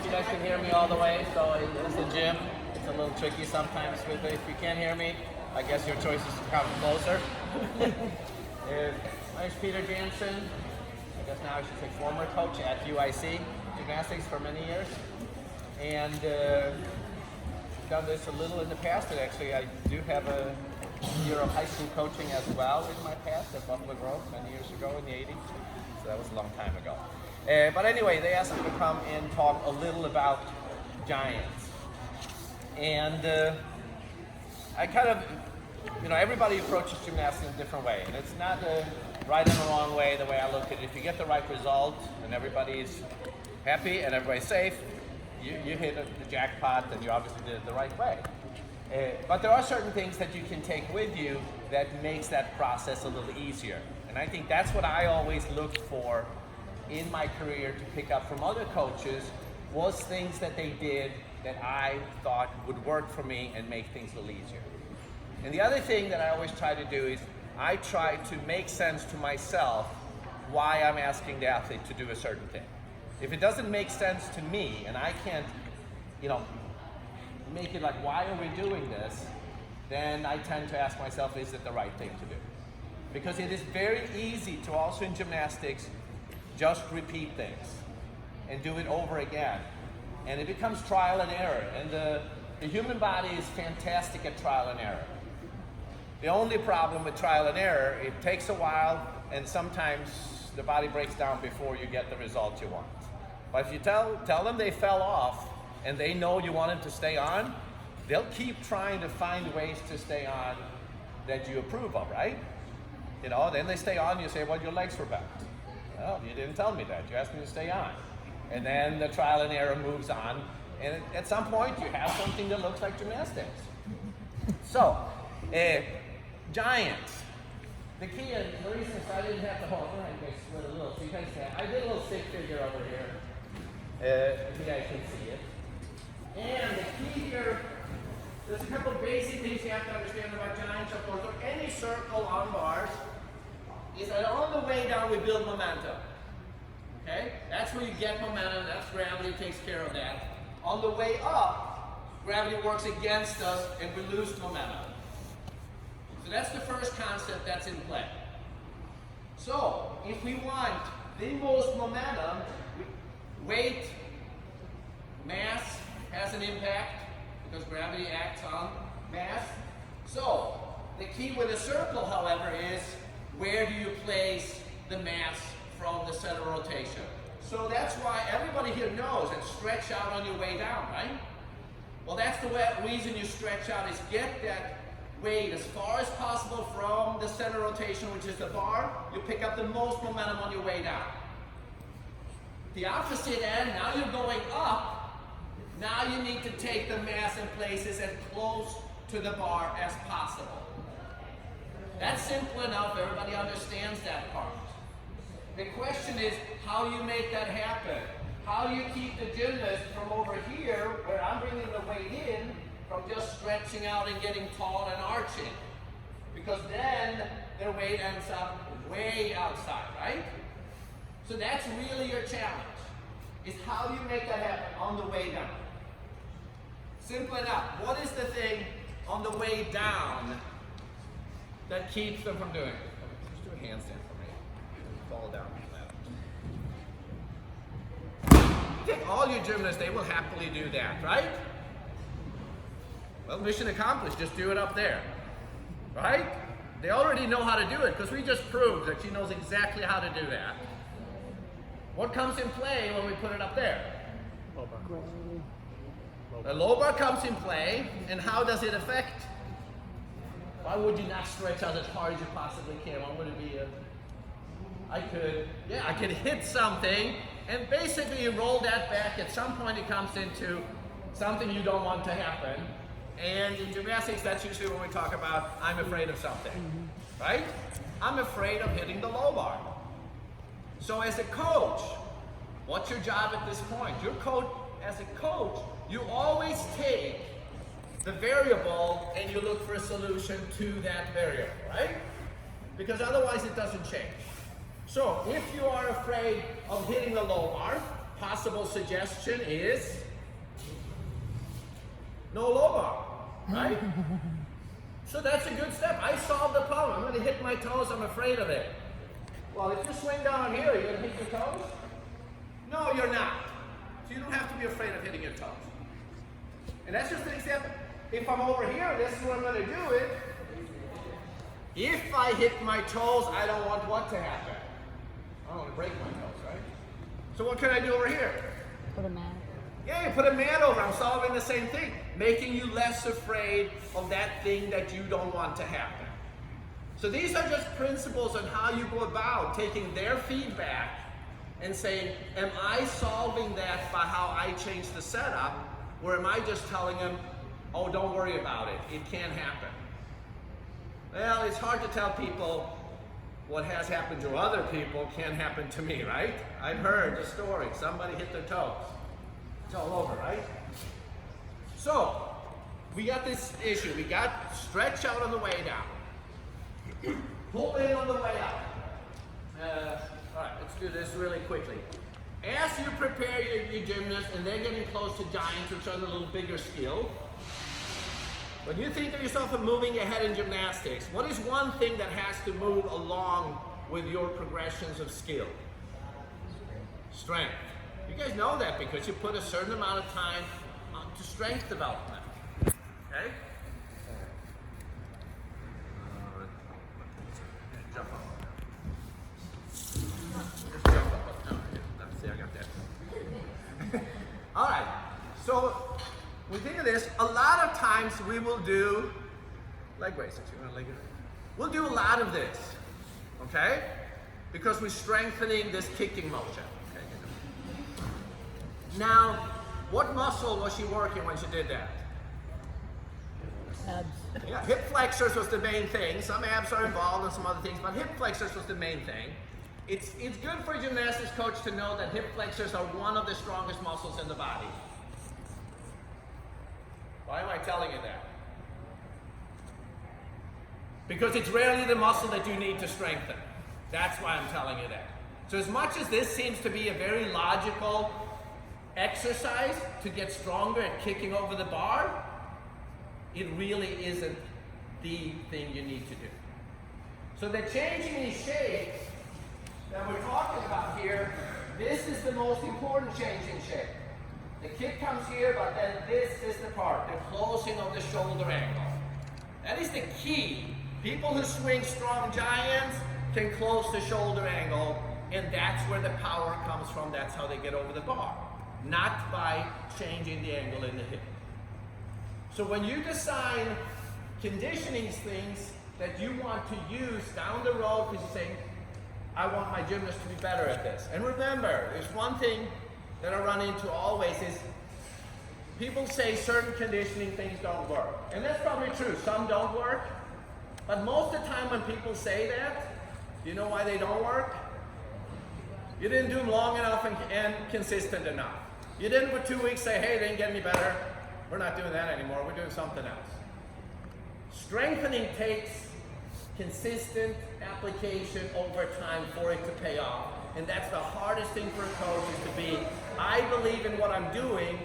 if you guys can hear me all the way. So it's the gym. It's a little tricky sometimes with it. If you can't hear me, I guess your choice is to come closer. My name's Peter Jannson. I guess now I should say former coach at UIC gymnastics for many years. And done this a little in the past. And actually, I do have a year of high school coaching as well in my past at Buffalo Grove many years ago in the 80s. So that was a long time ago. But anyway, they asked me to come and talk a little about giants. And I kind of, everybody approaches gymnastics in a different way. And it's not a right and a wrong way, the way I look at it. If you get the right result and everybody's happy and everybody's safe, you hit the jackpot and you obviously did it the right way. But there are certain things that you can take with you that makes that process a little easier. And I think that's what I always looked for in my career to pick up from other coaches, was things that they did that I thought would work for me and make things a little easier. And the other thing that I always try to do is I try to make sense to myself why I'm asking the athlete to do a certain thing. If it doesn't make sense to me and I can't, make it like, why are we doing this? Then I tend to ask myself, is it the right thing to do? Because it is very easy to also in gymnastics just repeat things and do it over again. And it becomes trial and error. And the human body is fantastic at trial and error. The only problem with trial and error, it takes a while and sometimes the body breaks down before you get the result you want. But if you tell them they fell off and they know you want them to stay on, they'll keep trying to find ways to stay on that you approve of, right? Then they stay on, you say, well, your legs were bent. Well, you didn't tell me that. You asked me to stay on. And then the trial and error moves on. And at some point, you have something that looks like gymnastics. So, giants. The key, and the reason is I didn't have to hold on, I split a little. So you guys can, I did a little stick figure over here. If you guys can see it. And the key here, there's a couple of basic things you have to understand about giants. Of course, any circle on bars is that on the way down we build momentum. Okay? That's where you get momentum. That's gravity takes care of that. On the way up, gravity works against us and we lose momentum. So that's the first concept that's in play. So if we want the most momentum, weight, mass has an impact because gravity acts on mass. So the key with a circle, however, is where do you place the mass from the center of rotation? So that's why everybody here knows that stretch out on your way down, right? Well, that's the reason you stretch out, is get that weight as far as possible from the center of rotation, which is the bar. You pick up the most momentum on your way down. The opposite end, now you're going up. Now you need to take the mass in places as close to the bar as possible. That's simple enough. Everybody understands that part. The question is how you make that happen. How do you keep the gymnast from over here, where I'm bringing the weight in, from just stretching out and getting tall and arching? Because then their weight ends up way outside, right? So that's really your challenge, is how do you make that happen on the way down? Simple enough. What is the thing on the way down that keeps them from doing it? Just do a handstand for me. Fall down from that. You take all your gymnasts, they will happily do that, right? Well, mission accomplished. Just do it up there, right? They already know how to do it because we just proved that she knows exactly how to do that. What comes in play when we put it up there? Low bar. The low bar comes in play, and how does it affect? Why would you not stretch out as hard as you possibly can? Why would it be I could hit something, and basically you roll that back. At some point it comes into something you don't want to happen. And in gymnastics, that's usually when we talk about, I'm afraid of something, right? I'm afraid of hitting the low bar. So as a coach, what's your job at this point? As a coach, you always take the variable and you look for a solution to that variable, right? Because otherwise it doesn't change. So if you are afraid of hitting the low bar, possible suggestion is no low bar, right? So that's a good step. I solved the problem. I'm going to hit my toes. I'm afraid of it. Well, if you swing down here, are you going to hit your toes? No, you're not. So you don't have to be afraid of hitting your toes. And that's just an example. If I'm over here, this is what I'm going to do it. If I hit my toes, I don't want what to happen? I don't want to break my toes, right? So what can I do over here? Put a mat. Yeah, you put a mat over. I'm solving the same thing. Making you less afraid of that thing that you don't want to happen. So these are just principles on how you go about taking their feedback and saying, am I solving that by how I change the setup? Or am I just telling them, oh, don't worry about it. It can't happen. Well, it's hard to tell people what has happened to other people can't happen to me, right? I've heard the story. Somebody hit their toes. It's all over, right? So, we got this issue. We got stretch out on the way down. Pull in on the way out. All right, let's do this really quickly. As you prepare your gymnasts, and they're getting close to giants, which are the little bigger skill, when you think of yourself of moving ahead in gymnastics, what is one thing that has to move along with your progressions of skill? Strength. You guys know that because you put a certain amount of time to strength development. Okay? Jump up. Just jump up. No, let's see, I got that. All right. So, when we think of this, a lot of times we will do leg raises. You want leg raise? We'll do a lot of this, okay? Because we're strengthening this kicking motion. Okay. Now, what muscle was she working when she did that? Abs. Yeah, hip flexors was the main thing. Some abs are involved and some other things, but hip flexors was the main thing. It's good for a gymnastics coach to know that hip flexors are one of the strongest muscles in the body. Why am I telling you that? Because it's rarely the muscle that you need to strengthen. That's why I'm telling you that. So as much as this seems to be a very logical exercise to get stronger at kicking over the bar, it really isn't the thing you need to do. So the changing in shape that we're talking about here, this is the most important change in shape. The kick comes here, but then this is the part, the closing of the shoulder angle. That is the key. People who swing strong giants can close the shoulder angle, and that's where the power comes from. That's how they get over the bar, not by changing the angle in the hip. So when you design conditioning things that you want to use down the road, because you're saying, I want my gymnast to be better at this. And remember, there's one thing that I run into always is people say certain conditioning things don't work. And that's probably true. Some don't work. But most of the time when people say that, you know why they don't work? You didn't do them long enough and consistent enough. You didn't for 2 weeks say, hey, they didn't get any better. We're not doing that anymore. We're doing something else. Strengthening takes consistent application over time for it to pay off. And that's the hardest thing for a coach is to be, I believe in what I'm doing,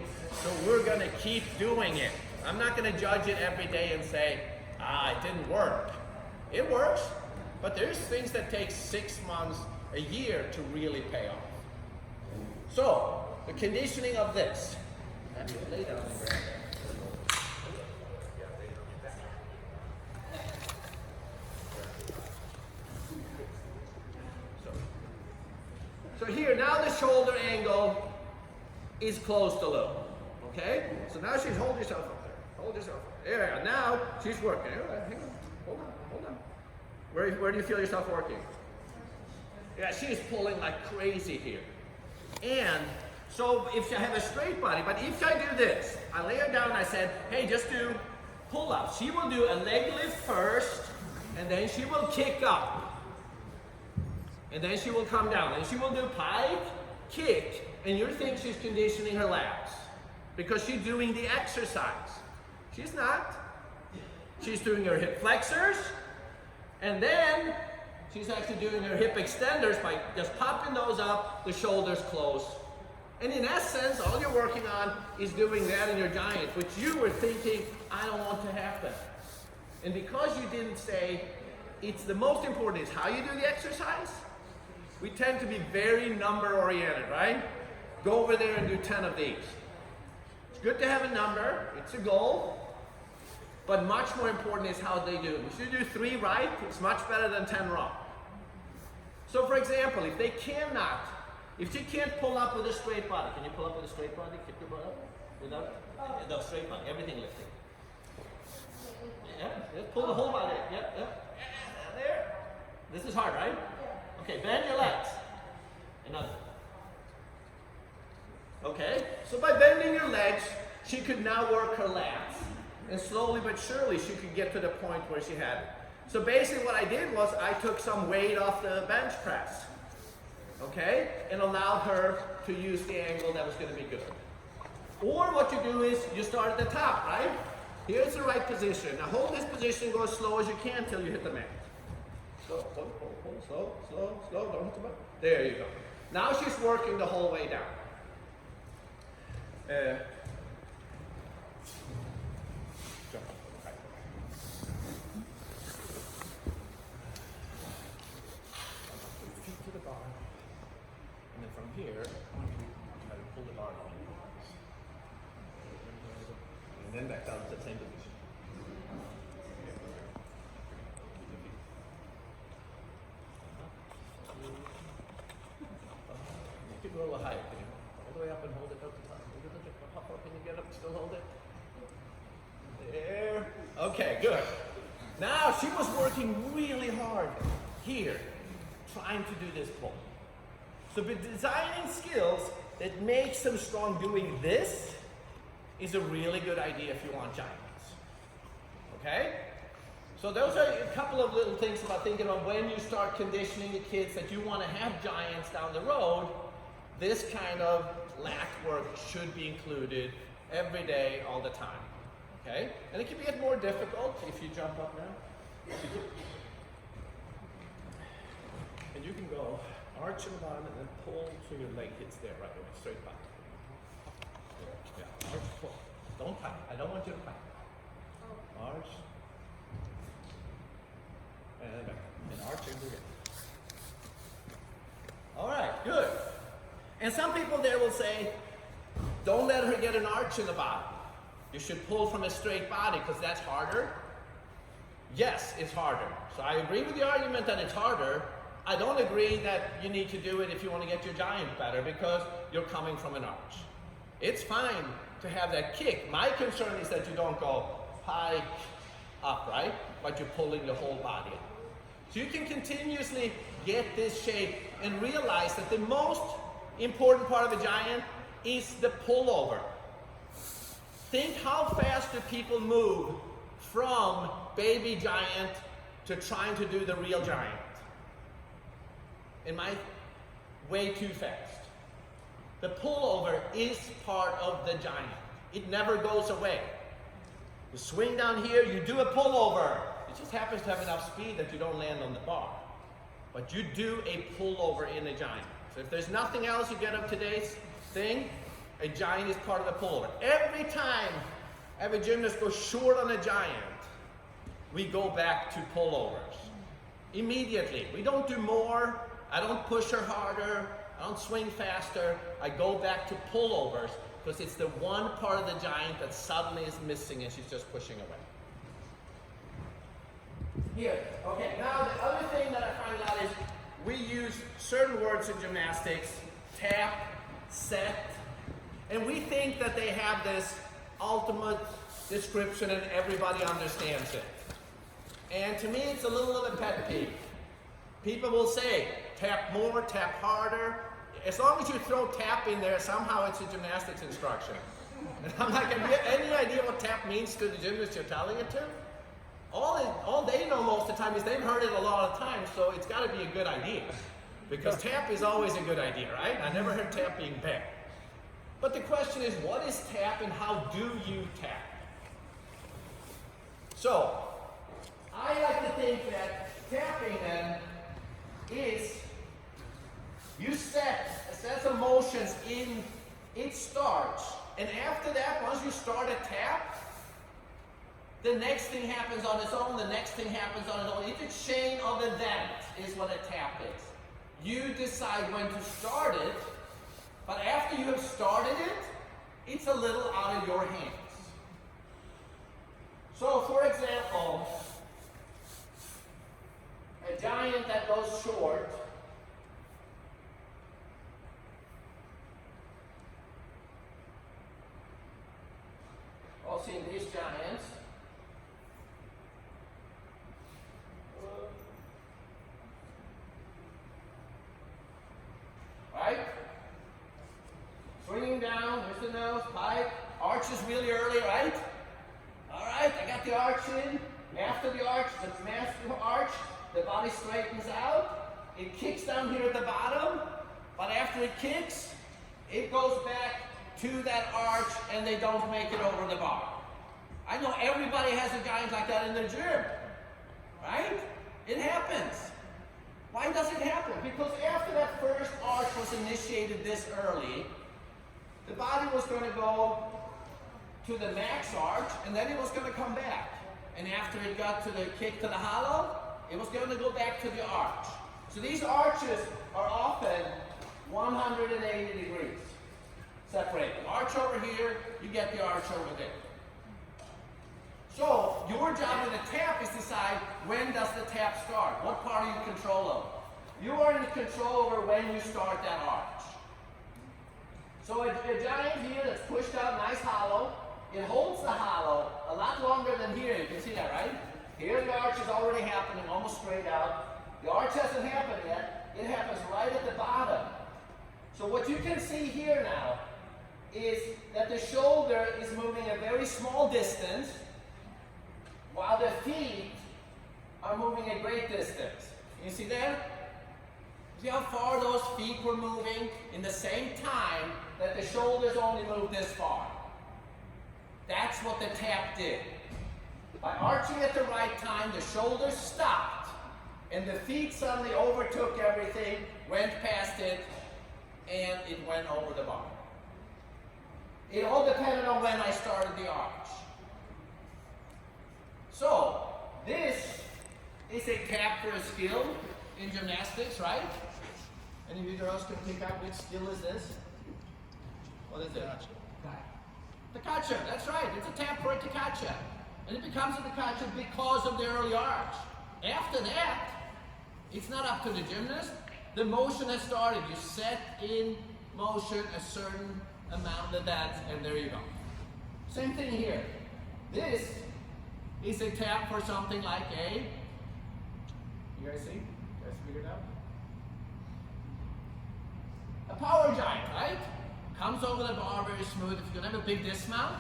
so we're going to keep doing it. I'm not going to judge it every day and say, it didn't work. It works, but there's things that take 6 months, a year to really pay off. So, the conditioning of this. Lay down there. So here, now the shoulder angle is closed a little, okay? So now she's, hold yourself up there. Hold yourself up there. There we go. Now she's working. Hang on. Hold on. Where do you feel yourself working? Yeah, she's pulling like crazy here. And so if I have a straight body, but if I do this, I lay her down and I said, hey, just do pull-ups. She will do a leg lift first, and then she will kick up. And then she will come down. And she will do pike, kick, and you think she's conditioning her lats because she's doing the exercise. She's not. She's doing her hip flexors, and then she's actually doing her hip extenders by just popping those up, the shoulders close, And in essence, all you're working on is doing that in your giant, which you were thinking, I don't want to happen. And because you didn't say, it's the most important is how you do the exercise, we tend to be very number oriented, right? Go over there and do 10 of these. It's good to have a number, it's a goal, but much more important is how they do it. If you do 3 right, it's much better than 10 wrong. So for example, if she can't pull up with a straight body, can you pull up with a straight body? Kick your butt up? Without? No, straight body, everything lifting. Yeah, just pull the whole body. Yep, yep. There. This is hard, right? Okay, bend your legs. Another. Okay, so by bending your legs, she could now work her lats. And slowly but surely, she could get to the point where she had it. So basically what I did was I took some weight off the bench press. Okay, and allowed her to use the angle that was going to be good. Or what you do is you start at the top, right? Here's the right position. Now hold this position, go as slow as you can till you hit the mat. Slow, slow, slow, slow, don't hit the mat. There you go. Now she's working the whole way down. Here, try to pull the bar on. And then back down to the same position. Make it go a little higher. All the way up and hold it up to top. How far can you get up and still hold it? There. Okay, good. Now she was working really hard here, trying to do this pull. So by designing skills that makes them strong doing this is a really good idea if you want giants. Okay? So those are a couple of little things about thinking about when you start conditioning the kids that you want to have giants down the road. This kind of lat work should be included every day, all the time. Okay? And it can get more difficult if you jump up now. And you can go arch in the bottom and then pull so your leg hits there right away, straight back. Yeah, arch, pull. Don't pipe. I don't want you to pipe. Arch. And back. And arch and move it. All right, good. And some people there will say, don't let her get an arch in the bottom. You should pull from a straight body because that's harder. Yes, it's harder. So I agree with the argument that it's harder. I don't agree that you need to do it if you want to get your giant better because you're coming from an arch. It's fine to have that kick. My concern is that you don't go pike up, right? But you're pulling the whole body up. So you can continuously get this shape and realize that the most important part of a giant is the pullover. Think how fast do people move from baby giant to trying to do the real giant. In my way too fast. The pullover is part of the giant. It never goes away. You swing down here, you do a pullover. It just happens to have enough speed that you don't land on the bar. But you do a pullover in a giant. So if there's nothing else you get of today's thing, a giant is part of the pullover. Every time I have a gymnast go short on a giant, we go back to pullovers. Immediately. We don't do more. I don't push her harder, I don't swing faster, I go back to pullovers because it's the one part of the giant that suddenly is missing and she's just pushing away. Here, okay, now the other thing that I find out is we use certain words in gymnastics, tap, set, and we think that they have this ultimate description and everybody understands it. And to me it's a little of a pet peeve. People will say, tap more, tap harder. As long as you throw tap in there, somehow it's a gymnastics instruction. And I'm like, have you any idea what tap means to the gymnast you're telling it to? All they know most of the time is they've heard it a lot of times, so it's got to be a good idea. Because tap is always a good idea, right? I never heard tap being bad. But the question is, what is tap and how do you tap? So, I like to think that tapping then is you set a set of motions in it starts. And after that, once you start a tap, the next thing happens on its own, the next thing happens on its own. It's a chain of events is what a tap is. You decide when to start it, but after you have started it, it's a little out of your hands. So, for example, a giant that goes short also in these giants. Right? Swinging down, there's the nose, pipe, arches really early, right? Alright, I got the arch in. After the arch, the massive arch, the body straightens out. It kicks down here at the bottom, but after it kicks, it goes back to that arch and they don't make it over the bar. I know everybody has a giant like that in their gym, right? It happens. Why does it happen? Because after that first arch was initiated this early, the body was going to go to the max arch and then it was going to come back. And after it got to the kick to the hollow, it was going to go back to the arch. So these arches are often 180 degrees separated. Arch over here, you get the arch over there. So your job in a tap is to decide when does the tap start? What part are you in control over? You are in control over when you start that arch. So a giant here that's pushed out nice hollow, it holds the hollow a lot longer than here. You can see that, right? Here the arch is already happening, almost straight out. The arch hasn't happened yet. It happens right at the bottom. So what you can see here now is that the shoulder is moving a very small distance while the feet are moving a great distance. You see that? See how far those feet were moving in the same time that the shoulders only moved this far. That's what the tap did. By arching at the right time, the shoulders stopped, and the feet suddenly overtook everything, went past it, and it went over the bar. It all depended on when I started the arch. So, this is a tap for a skill in gymnastics, right? Any of you girls can pick out which skill is this? What is it? Takacha, that's right. It's a tap for a takacha. And it becomes a takacha because of the early arch. After that, it's not up to the gymnast. The motion has started. You set in motion a certain amount of that, and there you go. Same thing here. This is a tap for something like a, you guys see? You guys figured out? A power giant, right? Comes over the bar very smooth. If you're going to have a big dismount.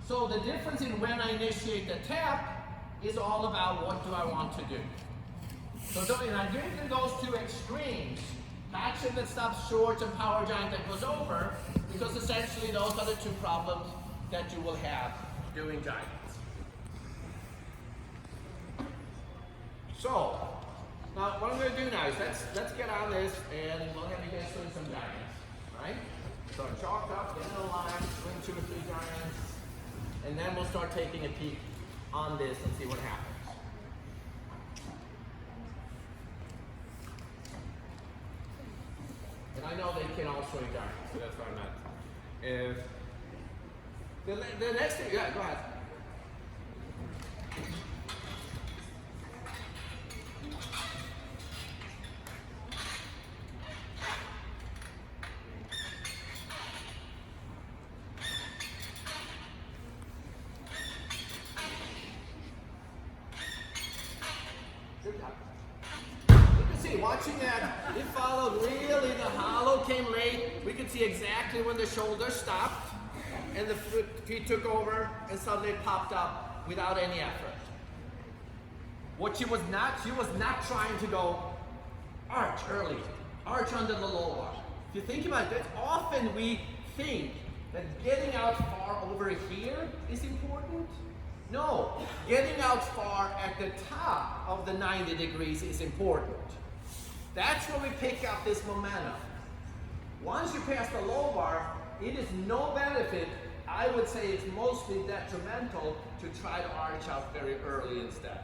So the difference in when I initiate the tap is all about what do I want to do. So I didn't those two extremes, action that stops short and power giant that goes over, because essentially those are the two problems that you will have doing giants. So, now what I'm going to do now is let's get on this and we'll have you guys doing some giants, right? So chalk up, get in a line, swing 2 or 3 giants, and then we'll start taking a peek on this and see what happens. And I know they can all swing giants, so that's what I meant. The next thing, yeah, go ahead. Watching that, it followed really, the hollow came late. We could see exactly when the shoulder stopped and the feet took over and suddenly it popped up without any effort. What she was not trying to go arch early, arch under the low bar. If you think about it, often we think that getting out far over here is important. No, getting out far at the top of the 90 degrees is important. That's where we pick up this momentum. Once you pass the low bar, it is no benefit. I would say it's mostly detrimental to try to arch out very early instead.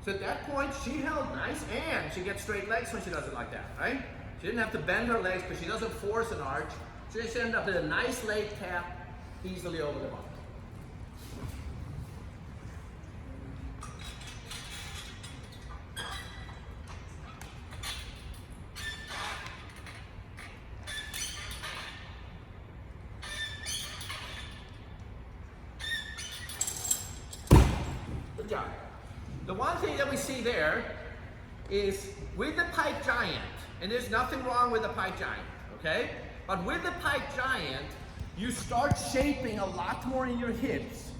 So at that point, she held nice, and she gets straight legs when she does it like that, right? She didn't have to bend her legs, but she doesn't force an arch. She just ended up with a nice leg tap easily over the bar. Good job. The one thing that we see there is with the pike giant, and there's nothing wrong with the pike giant, okay? But with the pike giant, you start shaping a lot more in your hips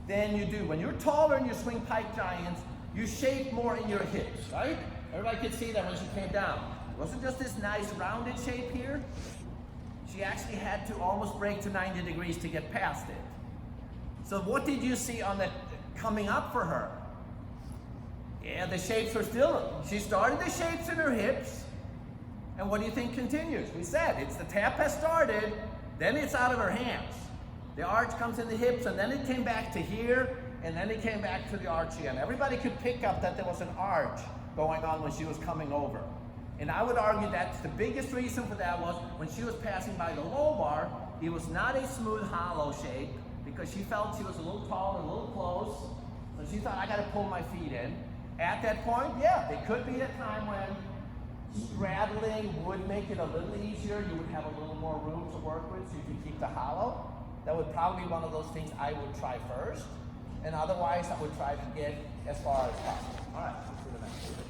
than you do. When you're taller and you swing pike giants, you shape more in your hips, right? Everybody could see that when she came down. It wasn't just this nice rounded shape here. She actually had to almost break to 90 degrees to get past it. So what did you see on the coming up for her? Yeah, the shapes were still, she started the shapes in her hips, and what do you think continues? We said, it's the tap has started, then it's out of her hands. The arch comes in the hips, and then it came back to here, and then it came back to the arch again. Everybody could pick up that there was an arch going on when she was coming over. And I would argue that's the biggest reason for that was when she was passing by the low bar, it was not a smooth hollow shape because she felt she was a little tall and a little close. So she thought, I gotta pull my feet in. At that point, yeah, there could be a time when straddling would make it a little easier. You would have a little more room to work with so you could keep the hollow. That would probably be one of those things I would try first. And otherwise, I would try to get as far as possible. All right, let's do the next one.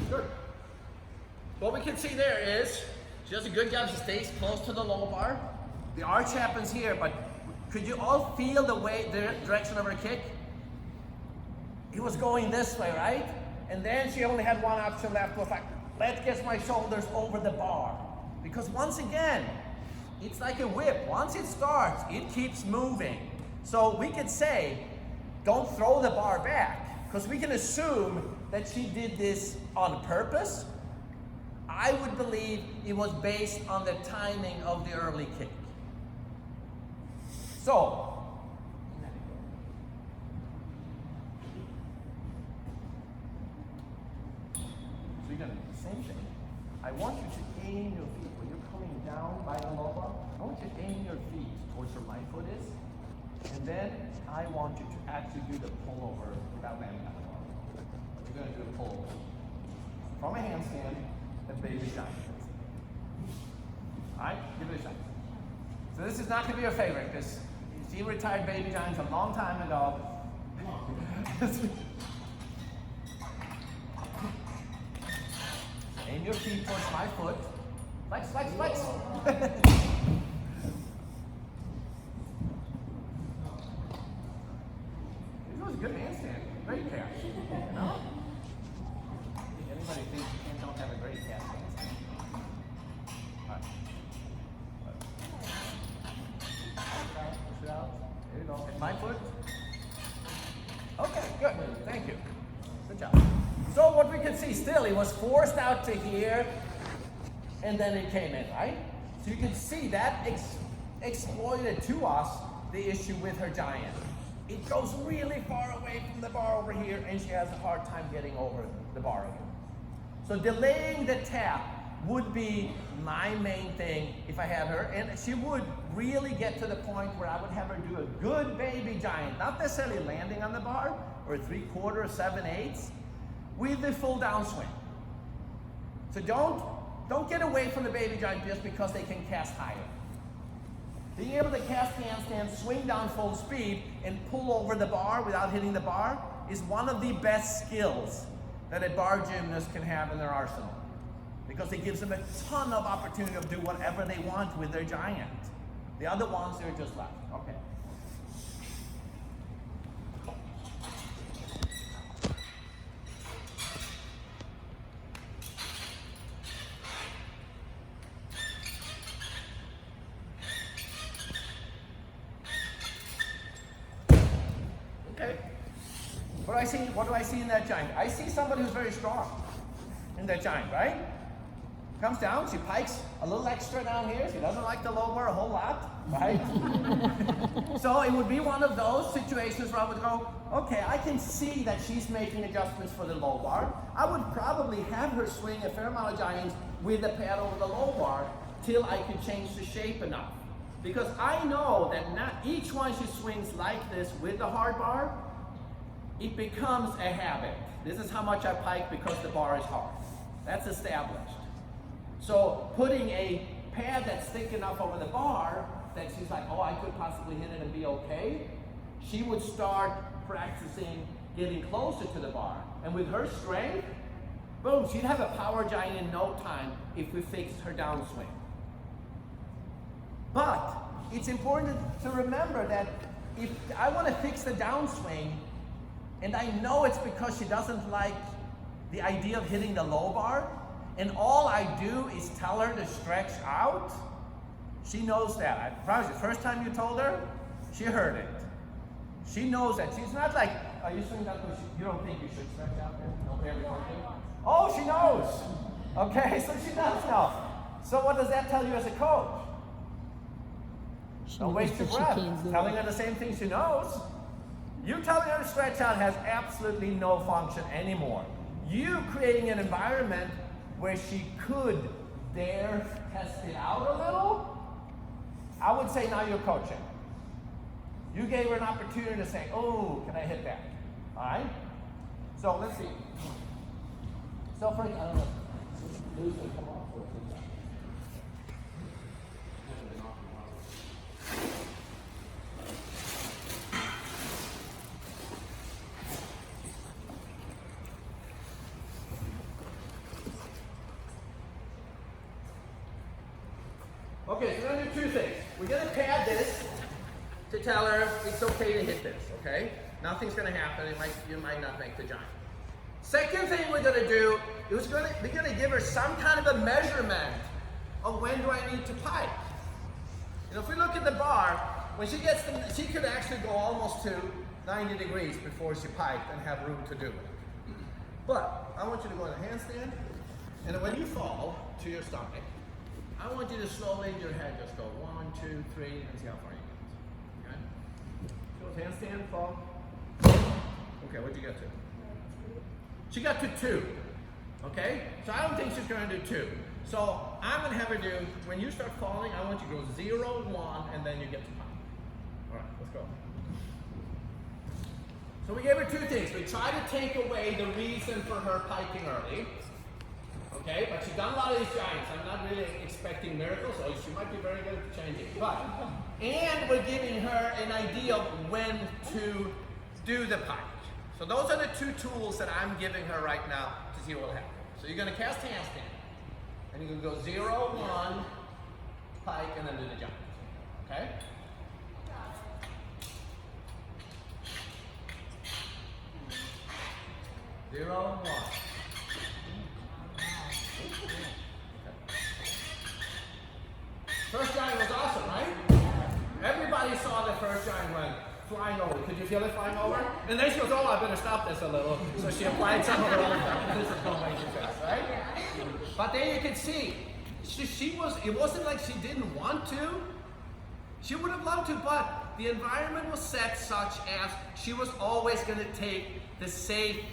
Good. What we can see there is she does a good job. She stays close to the low bar. The arch happens here, but could you all feel the direction of her kick? It was going this way, right? And then she only had one option left, was like, let's get my shoulders over the bar. Because once again, it's like a whip. Once it starts, it keeps moving. So we could say, don't throw the bar back, because we can assume that she did this on purpose. I would believe it was based on the timing of the early kick. So you're going to do the same thing. I want you to aim your feet. When you're coming down by the low bar, I want you to aim your feet towards where my foot is. And then I want you to actually do the pullover without landing on the bar. You're going to do a pullover. From a handstand, a baby giant. All right, give it a shot. So this is not going to be your favorite because she retired baby giants a long time ago. Aim your feet towards my foot. Flex, flex, flex. This was a good handstand. Great pair. You know? Anybody thinks you don't have a great calf handstand? All right. Push it out. There you go. Hit my foot. Okay, good. Thank you. Good job. So what we can see still, it was forced out to here, and then it came in, right? So you can see that exploited to us the issue with her giant. It goes really far away from the bar over here, and she has a hard time getting over the bar again. So delaying the tap would be my main thing if I had her, and she would really get to the point where I would have her do a good baby giant, not necessarily landing on the bar, or 3/4, 7/8, with the full downswing. So don't get away from the baby giant just because they can cast higher. Being able to cast handstand, swing down full speed, and pull over the bar without hitting the bar is one of the best skills that a bar gymnast can have in their arsenal. Because it gives them a ton of opportunity to do whatever they want with their giant. The other ones, they're just left. Okay. What do I see in that giant? I see somebody who's very strong in that giant, right? Comes down, she pikes a little extra down here. She doesn't like the low bar a whole lot, right? So it would be one of those situations where I would go, okay, I can see that she's making adjustments for the low bar. I would probably have her swing a fair amount of giants with the pad over the low bar till I could change the shape enough. Because I know that not each one she swings like this with the hard bar, it becomes a habit. This is how much I pike because the bar is hard. That's established. So putting a pad that's thick enough over the bar that she's like, oh, I could possibly hit it and be okay, she would start practicing getting closer to the bar. And with her strength, boom, she'd have a power giant in no time if we fixed her downswing. But it's important to remember that if I want to fix the downswing, and I know it's because she doesn't like the idea of hitting the low bar, and all I do is tell her to stretch out, she knows that. I promise you, the first time you told her, she heard it. She knows that. She's not like, are you swinging that because you don't think you should stretch out there? Nobody ever told you? Oh, she knows. Okay, so she does know. So what does that tell you as a coach? Don't waste your breath. Telling her the same thing she knows. You telling her to stretch out has absolutely no function anymore. You creating an environment where she could dare test it out a little, I would say now you're coaching. You gave her an opportunity to say, oh, can I hit that? All right? So let's see. So for, I don't know, who's going to come off for it? Okay, so we're going to do two things. We're going to pad this to tell her it's okay to hit this, okay? Nothing's going to happen. You might not make the giant. Second thing we're going to do is we're going to give her some kind of a measurement of when do I need to pike. You know, if we look at the bar, when she gets she could actually go almost to 90 degrees before she piked and have room to do it. But I want you to go in a handstand, and when you fall to your stomach, I want you to slowly in your head just go 1, 2, 3, and see how far you get. Okay? So handstand, fall. Okay, what'd you get to? She got to 2. Okay? So I don't think she's going to do 2. So I'm going to have her do, when you start falling, I want you to go 0, 1, and then you get to pike. All right, let's go. So we gave her 2 things. We tried to take away the reason for her piking early. Okay, but she's done a lot of these giants. I'm not really expecting miracles, so she might be very good at changing. But, and we're giving her an idea of when to do the pike. So those are the 2 tools that I'm giving her right now to see what will happen. So you're going to cast handstand, and you're going to go 0, 1, pike, and then do the giant. Okay? 0, 1. First giant was awesome, right? Everybody saw the first giant went flying over. Could you feel it flying over? And then she goes, oh, I better stop this a little. So she applied some of her own stuff. This is going way too fast, right? But then you could see, it wasn't like she didn't want to. She would have loved to, but the environment was set such as she was always going to take the safe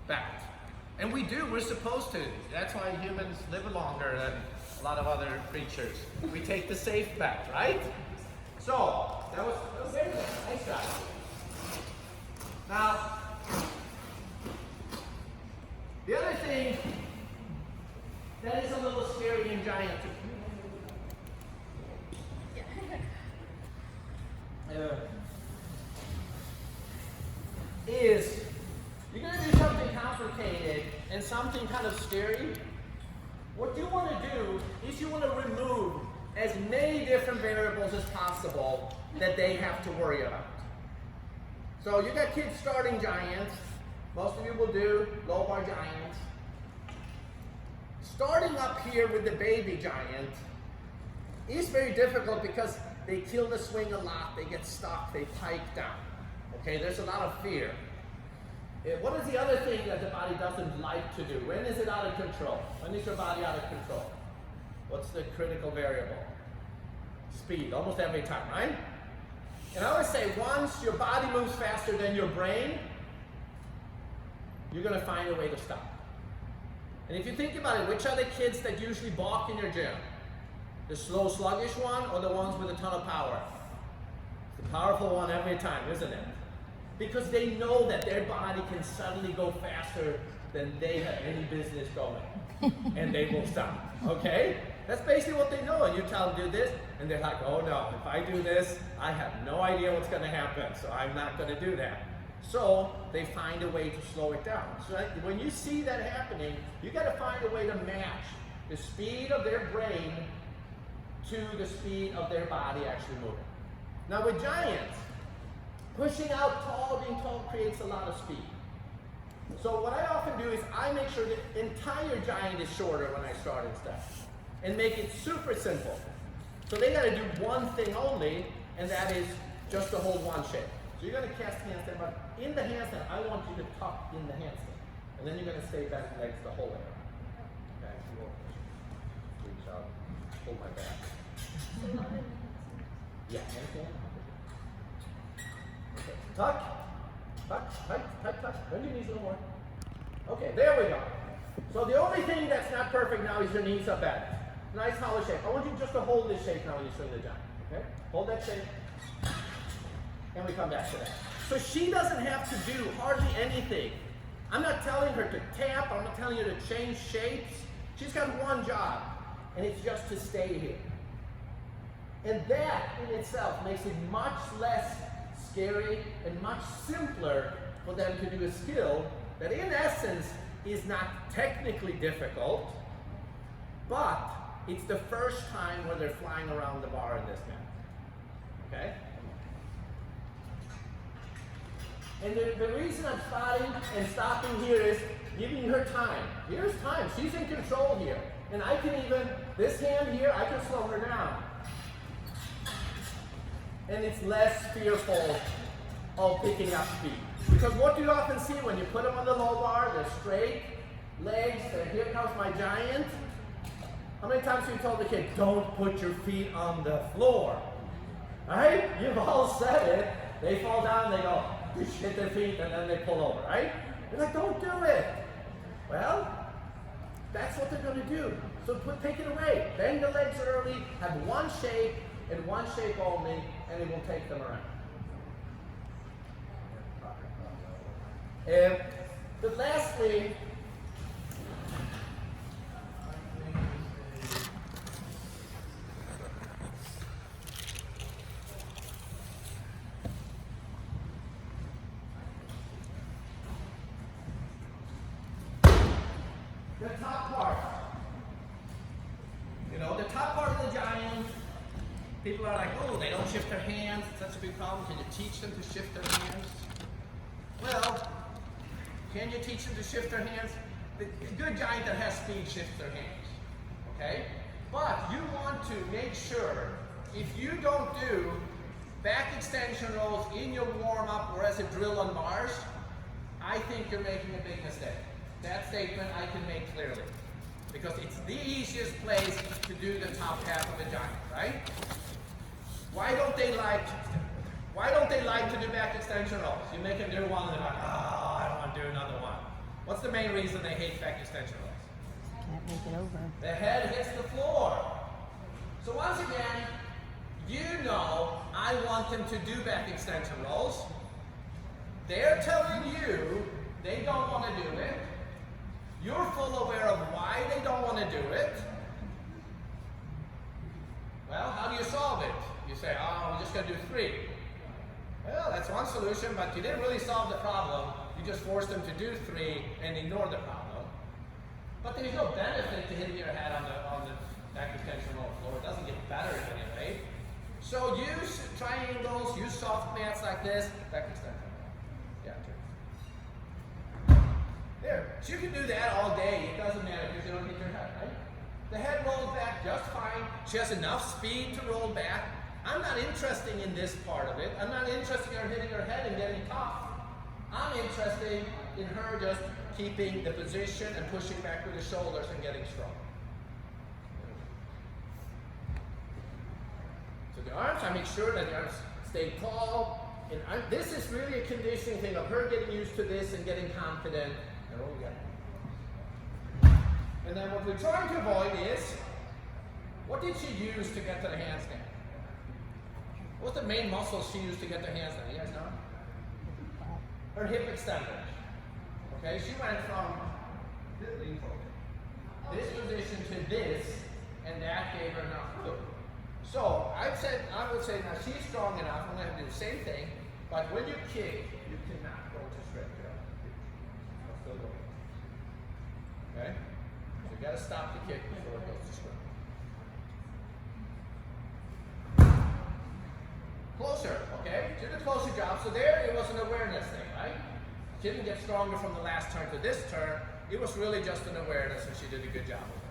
bet. And we're supposed to. That's why humans live longer than a lot of other creatures. We take the safe bet, right? So, that was very good. Nice job. Now, the other thing that is a little scary in giant is you're going to do something complicated and something kind of scary. What you want to do is you want to remove as many different variables as possible that they have to worry about. So you got kids starting giants. Most of you will do low bar giants. Starting up here with the baby giant is very difficult because they kill the swing a lot, they get stuck, they pike down. Okay, there's a lot of fear. What is the other thing that the body doesn't like to do? When is it out of control? When is your body out of control? What's the critical variable? Speed, almost every time, right? And I always say, once your body moves faster than your brain, you're going to find a way to stop. And if you think about it, which are the kids that usually balk in your gym? The slow, sluggish one, or the ones with a ton of power? It's the powerful one every time, isn't it? Because they know that their body can suddenly go faster than they have any business going. And they will stop, okay? That's basically what they know. And you tell them, do this, and they're like, oh no, if I do this, I have no idea what's going to happen, so I'm not going to do that. So they find a way to slow it down. So when you see that happening, you got to find a way to match the speed of their brain to the speed of their body actually moving. Now with giants, pushing out tall, being tall creates a lot of speed. So what I often do is I make sure the entire giant is shorter when I start and stuff, and make it super simple. So they got to do one thing only, and that is just to hold one shape. So you're going to cast handstand, but in the handstand, I want you to tuck in the handstand. And then you're going to stay bent legs the whole way around. Okay, so we'll reach out, hold my back. Yeah, handstand. Okay, tuck, tuck, tight, tight, tuck. Bend your knees a little more. Okay, there we go. So the only thing that's not perfect now is your knees are bent. Nice hollow shape. I want you just to hold this shape now when you swing the giant. Okay? Hold that shape. And we come back to that. So she doesn't have to do hardly anything. I'm not telling her to tap. I'm not telling her to change shapes. She's got one job, and it's just to stay here. And that in itself makes it much less scary and much simpler for them to do a skill that in essence is not technically difficult, but it's the first time where they're flying around the bar in this mat. Okay? And the reason I'm starting and stopping here is giving her time. Here's time. She's in control here. And I can even, this hand here, I can slow her down. And it's less fearful of picking up speed. Because what do you often see when you put them on the low bar? They're straight, legs, here comes my giant. How many times have you told the kid, don't put your feet on the floor? Right? You've all said it. They fall down, they go, hit their feet, and then they pull over, right? You're like, don't do it. Well, that's what they're going to do. So take it away. Bend the legs early, have one shape, and one shape only, and it will take them around. And the last thing, the top part. You know, the top part of the giant, people are like, oh, they don't shift their hands. It's such a big problem. Can you teach them to shift their hands? Well, can you teach them to shift their hands? The good giant that has speed shifts their hands. Okay? But you want to make sure, if you don't do back extension rolls in your warm-up or as a drill on bars, I think you're making a big mistake. That statement I can make clearly. Because it's the easiest place to do the top half of a giant, right? Why don't they like to do back extension rolls? You make them do one and they're like, oh, I don't want to do another one. What's the main reason they hate back extension rolls? Can't make it over. The head hits the floor. So once again, you know I want them to do back extension rolls. They're telling you they don't want to do it. You're full aware of why they don't want to do it. Well, how do you solve it? You say, oh, we're just going to do 3. Well, that's one solution, but you didn't really solve the problem. You just forced them to do 3 and ignore the problem. But there's no benefit to hitting your head on the back extension roll floor. It doesn't get better in any way. So use triangles, use soft mats like this, back extension. Yeah, true. There. So you can do that all day. It doesn't matter because you don't hit your head, right? The head rolls back just fine. She has enough speed to roll back. I'm not interested in this part of it. I'm not interested in her hitting her head and getting tough. I'm interested in her just keeping the position and pushing back with the shoulders and getting strong. So the arms, I make sure that the arms stay tall. And this is really a conditioning thing of her getting used to this and getting confident. And then what we're trying to avoid is, what did she use to get to the handstand? What's the main muscle she used to get to the handstand? You guys know? Her hip extender. Okay, she went from this position to this, and that gave her enough look. So I would say now she's strong enough. I'm going to do the same thing, but when you kick, you cannot go to straight down. Still going. Okay, so you got to stop the kick before it goes to straight. Closer, okay? Did a closer job. So there it was an awareness thing, right? She didn't get stronger from the last turn to this turn. It was really just an awareness, and she did a good job of it.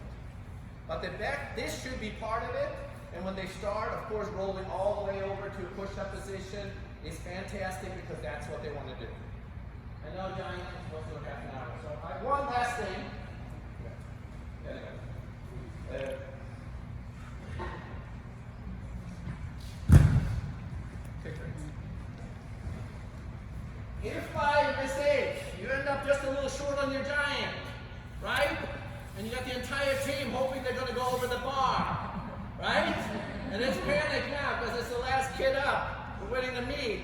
But the back, this should be part of it. And when they start, of course, rolling all the way over to a push-up position is fantastic because that's what they want to do. I know Johnny is supposed to do half an hour. So one last thing. If by mistake you end up just a little short on your giant, right? And you got the entire team hoping they're going to go over the bar. Right? And it's panic now because it's the last kid up. We're winning the meet.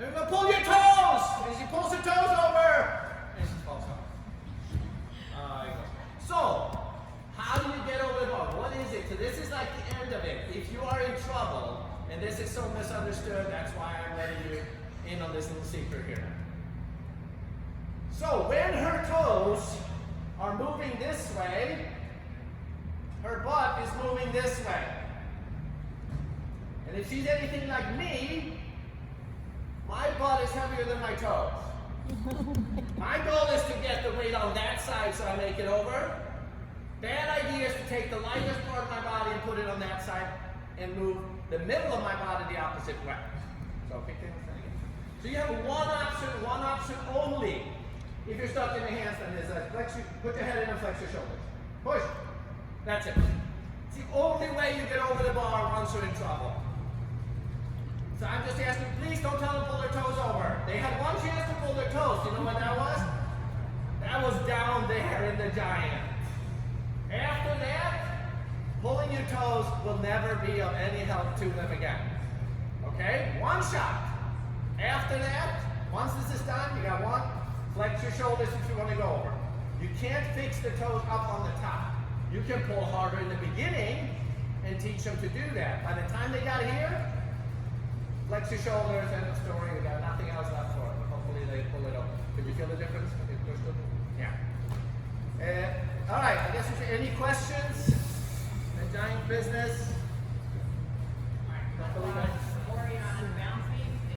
And we're going to pull your toes! And she pulls her toes over. And she falls off. So, how do you get over the bar? What is it? So this is like the end of it. If you are in trouble, and this is so misunderstood, that's why I'm letting you in on this little secret here. So, when her toes are moving this way, her butt is moving this way. And if she's anything like me, my butt is heavier than my toes. My goal is to get the weight on that side so I make it over. Bad idea is to take the lightest part of my body and put it on that side and move the middle of my body the opposite way. So pick things again. So you have one option only. If you're stuck in the handstand, is that flex put your head in and flex your shoulders. Push. That's it. It's the only way you get over the bar once you're in trouble. So I'm just asking, please don't tell them to pull their toes over. They had one chance to pull their toes. You know what that was? That was down there in the giant. After that, pulling your toes will never be of any help to them again. Okay? One shot. After that, once this is done, you got one. Flex your shoulders if you want to go over. You can't fix the toes up on the top. You can pull harder in the beginning and teach them to do that. By the time they got here, flex your shoulders, end of story. We got nothing else left for it. Hopefully they pull it over. Can you feel the difference? Yeah. All right. I guess any questions? The giant business.